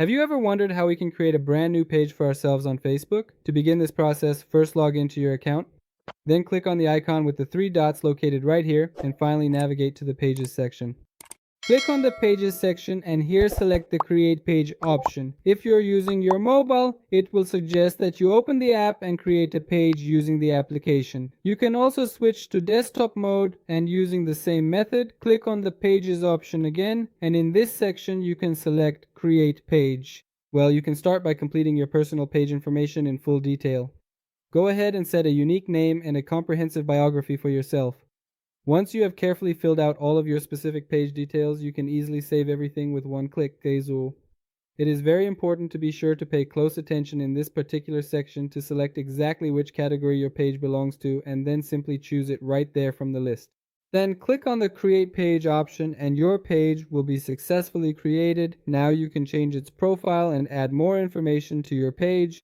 Have you ever wondered how we can create a brand new page for ourselves on Facebook? To begin this process, first log into your account, then click on the icon with the three dots located right here, and finally navigate to the Pages section. Click on the Pages section and here select the Create Page option. If you're using your mobile, it will suggest that you open the app and create a page using the application. You can also switch to desktop mode and using the same method, click on the Pages option again, and in this section you can select Create Page. Well, you can start by completing your personal page information in full detail. Go ahead and set a unique name and a comprehensive biography for yourself. Once you have carefully filled out all of your specific page details, you can easily save everything with one click. It is very important to be sure to pay close attention in this particular section to select exactly which category your page belongs to and then simply choose it right there from the list. Then click on the Create Page option and your page will be successfully created. Now you can change its profile and add more information to your page.